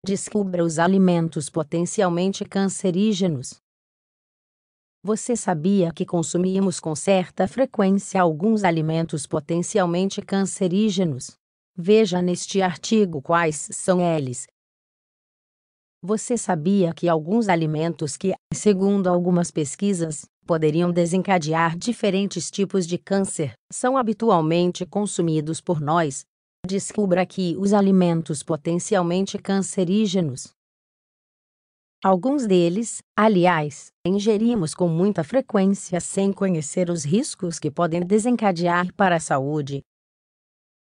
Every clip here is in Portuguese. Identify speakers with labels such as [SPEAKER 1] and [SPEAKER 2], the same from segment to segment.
[SPEAKER 1] Descubra os alimentos potencialmente cancerígenos. Você sabia que consumimos com certa frequência alguns alimentos potencialmente cancerígenos? Veja neste artigo quais são eles. Você sabia que alguns alimentos que, segundo algumas pesquisas, poderiam desencadear diferentes tipos de câncer, são habitualmente consumidos por nós? Descubra aqui os alimentos potencialmente cancerígenos. Alguns deles, aliás, ingerimos com muita frequência sem conhecer os riscos que podem desencadear para a saúde.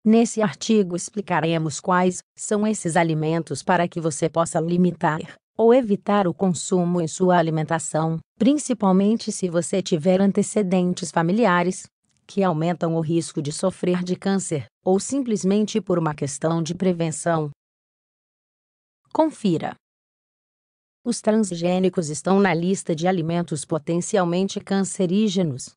[SPEAKER 1] Nesse artigo explicaremos quais são esses alimentos para que você possa limitar ou evitar o consumo em sua alimentação, principalmente se você tiver antecedentes familiares que aumentam o risco de sofrer de câncer, ou simplesmente por uma questão de prevenção. Confira. Os transgênicos estão na lista de alimentos potencialmente cancerígenos.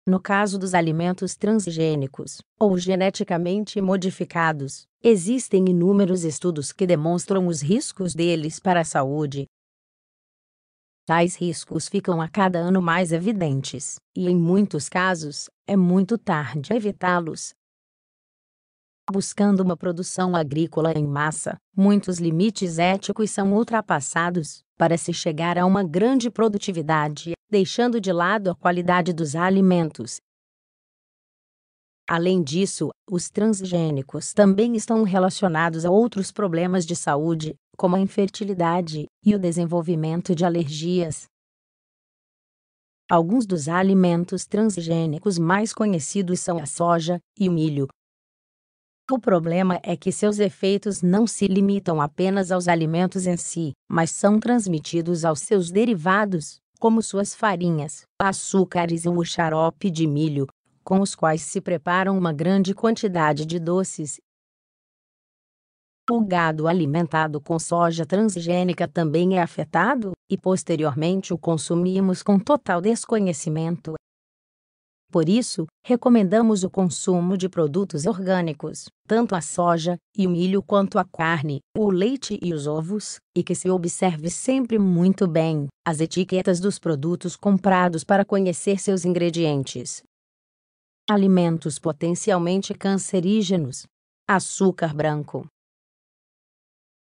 [SPEAKER 1] No caso dos alimentos transgênicos, ou geneticamente modificados, existem inúmeros estudos que demonstram os riscos deles para a saúde. Tais riscos ficam a cada ano mais evidentes, e em muitos casos, é muito tarde a evitá-los. Buscando uma produção agrícola em massa, muitos limites éticos são ultrapassados para se chegar a uma grande produtividade, deixando de lado a qualidade dos alimentos. Além disso, os transgênicos também estão relacionados a outros problemas de saúde, como a infertilidade e o desenvolvimento de alergias. Alguns dos alimentos transgênicos mais conhecidos são a soja e o milho. O problema é que seus efeitos não se limitam apenas aos alimentos em si, mas são transmitidos aos seus derivados, como suas farinhas, açúcares e o xarope de milho, com os quais se preparam uma grande quantidade de doces. O gado alimentado com soja transgênica também é afetado, e posteriormente o consumimos com total desconhecimento. Por isso, recomendamos o consumo de produtos orgânicos, tanto a soja e o milho quanto a carne, o leite e os ovos, e que se observe sempre muito bem as etiquetas dos produtos comprados para conhecer seus ingredientes. Alimentos potencialmente cancerígenos. Açúcar branco.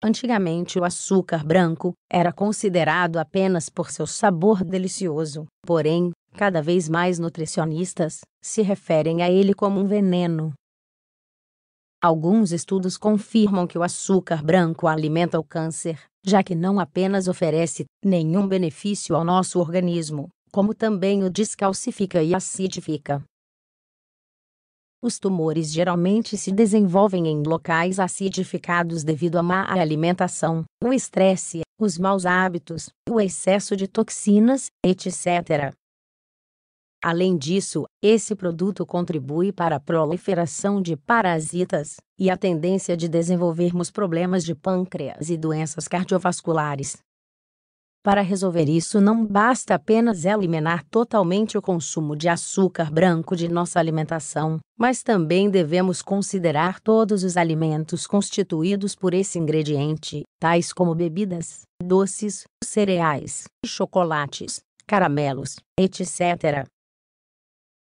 [SPEAKER 1] Antigamente o açúcar branco era considerado apenas por seu sabor delicioso, porém, cada vez mais nutricionistas se referem a ele como um veneno. Alguns estudos confirmam que o açúcar branco alimenta o câncer, já que não apenas oferece nenhum benefício ao nosso organismo, como também o descalcifica e acidifica. Os tumores geralmente se desenvolvem em locais acidificados devido à má alimentação, o estresse, os maus hábitos, o excesso de toxinas, etc. Além disso, esse produto contribui para a proliferação de parasitas e a tendência de desenvolvermos problemas de pâncreas e doenças cardiovasculares. Para resolver isso, não basta apenas eliminar totalmente o consumo de açúcar branco de nossa alimentação, mas também devemos considerar todos os alimentos constituídos por esse ingrediente, tais como bebidas, doces, cereais, chocolates, caramelos, etc.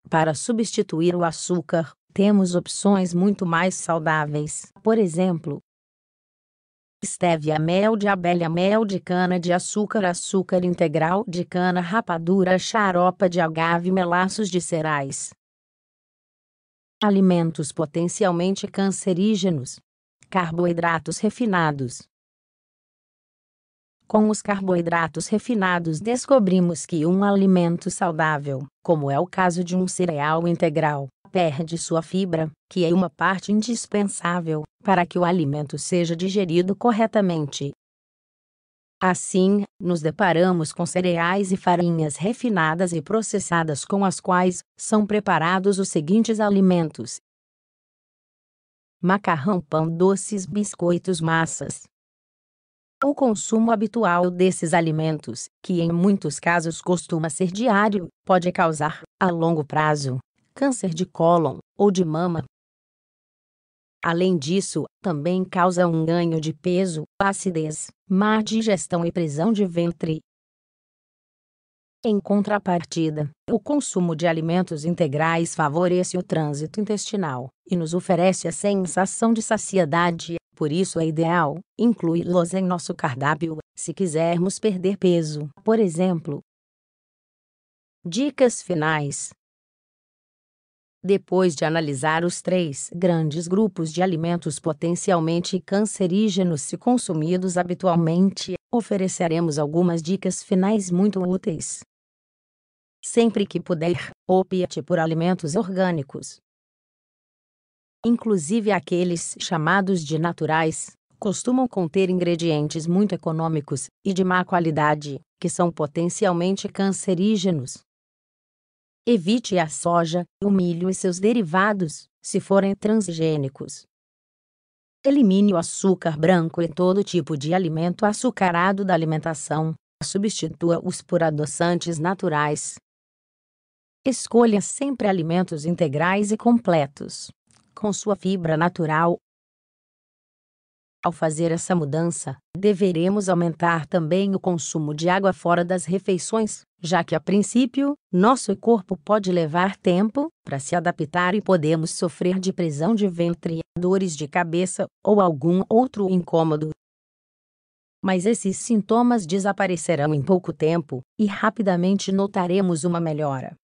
[SPEAKER 1] Para substituir o açúcar, temos opções muito mais saudáveis, por exemplo, estévia, mel de abelha, mel de cana-de-açúcar, açúcar integral de cana, rapadura, xaropa de agave, melaços de cereais. Alimentos potencialmente cancerígenos. Carboidratos refinados. Com os carboidratos refinados descobrimos que um alimento saudável, como é o caso de um cereal integral, perde sua fibra, que é uma parte indispensável para que o alimento seja digerido corretamente. Assim, nos deparamos com cereais e farinhas refinadas e processadas com as quais são preparados os seguintes alimentos: macarrão, pão, doces, biscoitos, massas. O consumo habitual desses alimentos, que em muitos casos costuma ser diário, pode causar, a longo prazo, câncer de cólon ou de mama. Além disso, também causa um ganho de peso, acidez, má digestão e prisão de ventre. Em contrapartida, o consumo de alimentos integrais favorece o trânsito intestinal e nos oferece a sensação de saciedade, por isso é ideal incluí-los em nosso cardápio, se quisermos perder peso, por exemplo. Dicas finais. Depois de analisar os 3 grandes grupos de alimentos potencialmente cancerígenos se consumidos habitualmente, ofereceremos algumas dicas finais muito úteis. Sempre que puder, opte por alimentos orgânicos. Inclusive aqueles chamados de naturais, costumam conter ingredientes muito econômicos e de má qualidade, que são potencialmente cancerígenos. Evite a soja, o milho e seus derivados, se forem transgênicos. Elimine o açúcar branco e todo tipo de alimento açucarado da alimentação. Substitua-os por adoçantes naturais. Escolha sempre alimentos integrais e completos, com sua fibra natural. Ao fazer essa mudança, deveremos aumentar também o consumo de água fora das refeições, já que a princípio, nosso corpo pode levar tempo para se adaptar e podemos sofrer de prisão de ventre, dores de cabeça ou algum outro incômodo. Mas esses sintomas desaparecerão em pouco tempo e rapidamente notaremos uma melhora.